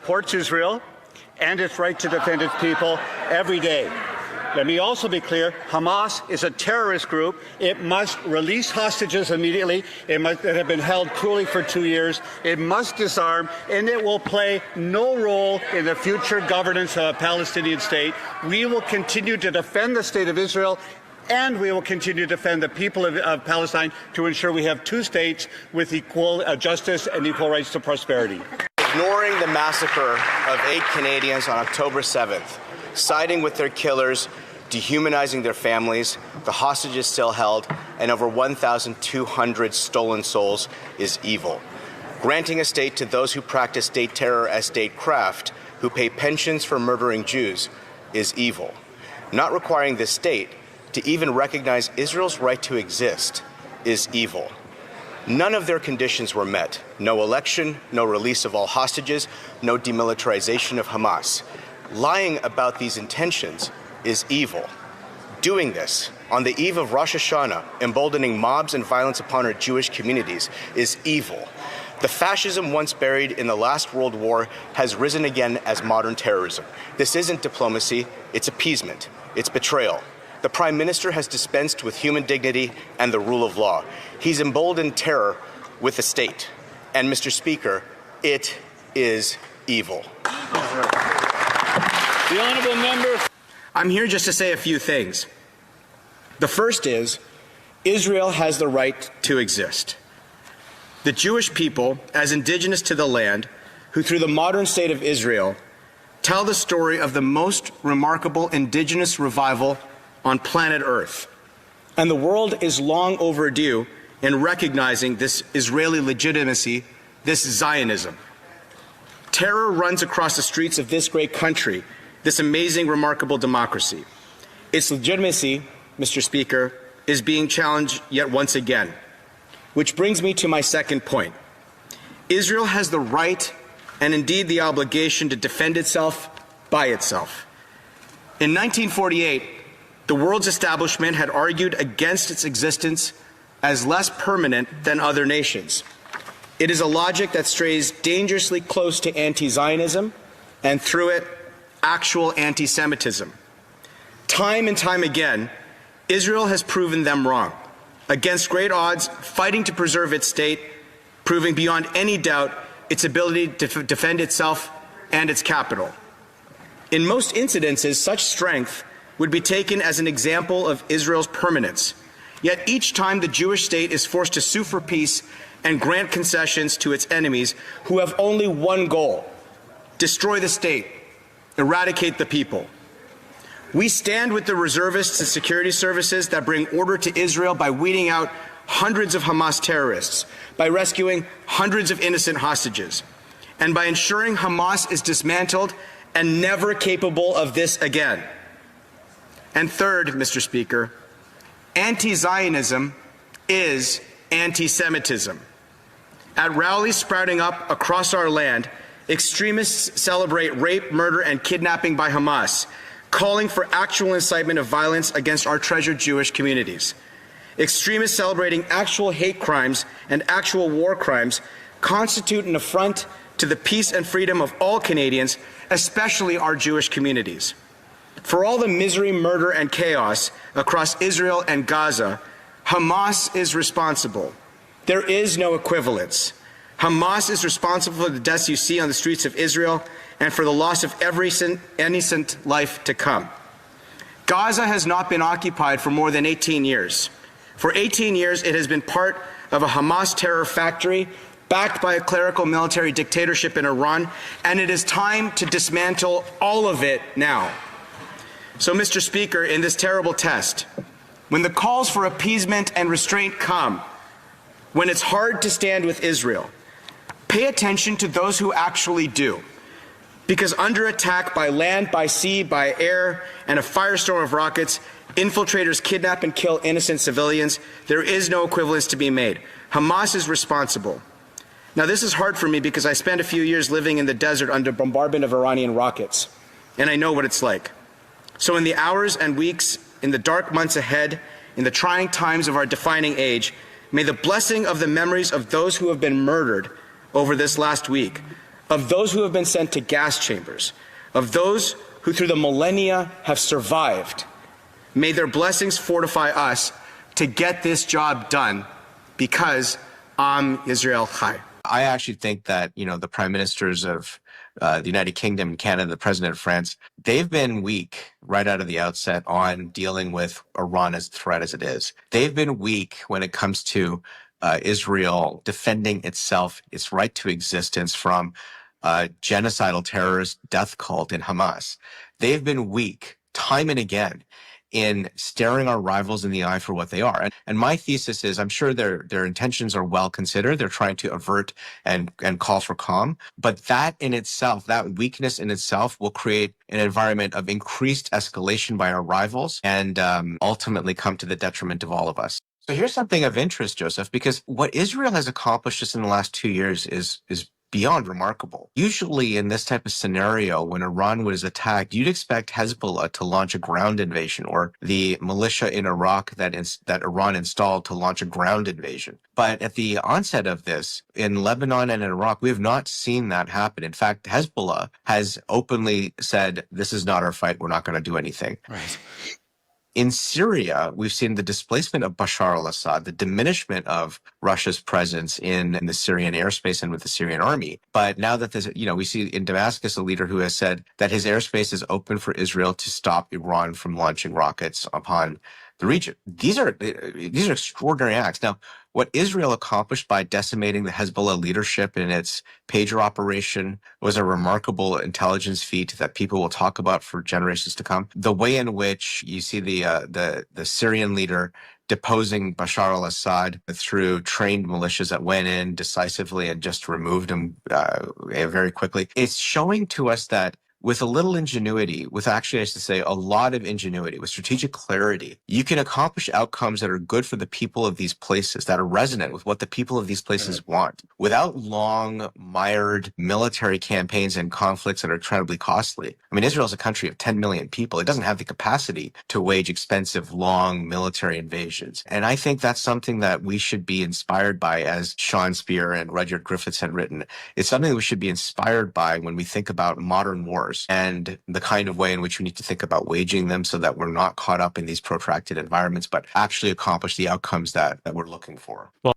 Supports Israel and its right to defend its people every day. Let me also be clear, Hamas is a terrorist group. It must release hostages immediately. That have been held cruelly for 2 years. It must disarm, and it will play no role in the future governance of a Palestinian state. We will continue to defend the state of Israel, and we will continue to defend the people of Palestine to ensure we have two states with equal justice and equal rights to prosperity. Ignoring the massacre of 8 Canadians on October 7th, siding with their killers, dehumanizing their families, the hostages still held, and over 1,200 stolen souls is evil. Granting a state to those who practice state terror as statecraft, who pay pensions for murdering Jews, is evil. Not requiring this state to even recognize Israel's right to exist is evil. None of their conditions were met. No election, no release of all hostages, no demilitarization of Hamas. Lying about these intentions is evil. Doing this on the eve of Rosh Hashanah, emboldening mobs and violence upon our Jewish communities, is evil. The fascism once buried in the last World War has risen again as modern terrorism. This isn't diplomacy, it's appeasement, it's betrayal. The Prime Minister has dispensed with human dignity and the rule of law. He's emboldened terror with the state. And, Mr. Speaker, it is evil. The honourable member. I'm here just to say a few things. The first is, Israel has the right to exist. The Jewish people, as indigenous to the land, who through the modern state of Israel tell the story of the most remarkable indigenous revival on planet Earth. And the world is long overdue in recognizing this Israeli legitimacy, this Zionism. Terror runs across the streets of this great country, this amazing, remarkable democracy. Its legitimacy, Mr. Speaker, is being challenged yet once again. Which brings me to my second point. Israel has the right and indeed the obligation to defend itself by itself. In 1948, the world's establishment had argued against its existence as less permanent than other nations. It is a logic that strays dangerously close to anti-Zionism and through it, actual anti-Semitism. Time and time again, Israel has proven them wrong. Against great odds, fighting to preserve its state, proving beyond any doubt its ability to defend itself and its capital. In most incidences, such strength would be taken as an example of Israel's permanence. Yet each time the Jewish state is forced to sue for peace and grant concessions to its enemies who have only one goal: destroy the state, eradicate the people. We stand with the reservists and security services that bring order to Israel by weeding out hundreds of Hamas terrorists, by rescuing hundreds of innocent hostages, and by ensuring Hamas is dismantled and never capable of this again. And third, Mr. Speaker, anti-Zionism is anti-Semitism. At rallies sprouting up across our land, extremists celebrate rape, murder, and kidnapping by Hamas, calling for actual incitement of violence against our treasured Jewish communities. Extremists celebrating actual hate crimes and actual war crimes constitute an affront to the peace and freedom of all Canadians, especially our Jewish communities. For all the misery, murder, and chaos across Israel and Gaza, Hamas is responsible. There is no equivalence. Hamas is responsible for the deaths you see on the streets of Israel and for the loss of every innocent life to come. Gaza has not been occupied for more than 18 years. For 18 years, it has been part of a Hamas terror factory backed by a clerical military dictatorship in Iran, and it is time to dismantle all of it now. So, Mr. Speaker, in this terrible test, when the calls for appeasement and restraint come, when it's hard to stand with Israel, pay attention to those who actually do. Because under attack by land, by sea, by air, and a firestorm of rockets, infiltrators kidnap and kill innocent civilians. There is no equivalence to be made. Hamas is responsible. Now, this is hard for me because I spent a few years living in the desert under bombardment of Iranian rockets, and I know what it's like. So in the hours and weeks, in the dark months ahead, in the trying times of our defining age, may the blessing of the memories of those who have been murdered over this last week of those who have been sent to gas chambers, of those who through the millennia have survived. May their blessings fortify us to get this job done, because Am Israel Chai. I actually think that, the prime ministers of the United Kingdom and Canada, the president of France, they've been weak right out of the outset on dealing with Iran as a threat as it is. They've been weak when it comes to Israel defending itself, its right to existence from genocidal terrorist death cult in Hamas. They've been weak time and again in staring our rivals in the eye for what they are. And my thesis is, I'm sure their intentions are well considered. They're trying to avert and call for calm. But that in itself, that weakness in itself will create an environment of increased escalation by our rivals and ultimately come to the detriment of all of us. So here's something of interest, Joseph, because what Israel has accomplished just in the last 2 years is beyond remarkable. Usually in this type of scenario, when Iran was attacked, you'd expect Hezbollah to launch a ground invasion, or the militia in Iraq that Iran installed to launch a ground invasion. But at the onset of this, in Lebanon and in Iraq, we have not seen that happen. In fact, Hezbollah has openly said, this is not our fight, we're not going to do anything. Right. In Syria, we've seen the displacement of Bashar al-Assad, the diminishment of Russia's presence in the Syrian airspace and with the Syrian army. But now that there's, we see in Damascus a leader who has said that his airspace is open for Israel to stop Iran from launching rockets upon the region. These are extraordinary acts. Now, what Israel accomplished by decimating the Hezbollah leadership in its pager operation was a remarkable intelligence feat that people will talk about for generations to come. The way in which you see the Syrian leader deposing Bashar al-Assad through trained militias that went in decisively and just removed him very quickly. It's showing to us that with a little ingenuity, with actually, I should say, a lot of ingenuity, with strategic clarity, you can accomplish outcomes that are good for the people of these places, that are resonant with what the people of these places want, without long, mired military campaigns and conflicts that are incredibly costly. I mean, Israel is a country of 10 million people. It doesn't have the capacity to wage expensive, long military invasions. And I think that's something that we should be inspired by, as Sean Spear and Rudyard Griffiths had written. It's something that we should be inspired by when we think about modern wars and the kind of way in which we need to think about waging them so that we're not caught up in these protracted environments, but actually accomplish the outcomes that we're looking for. Well,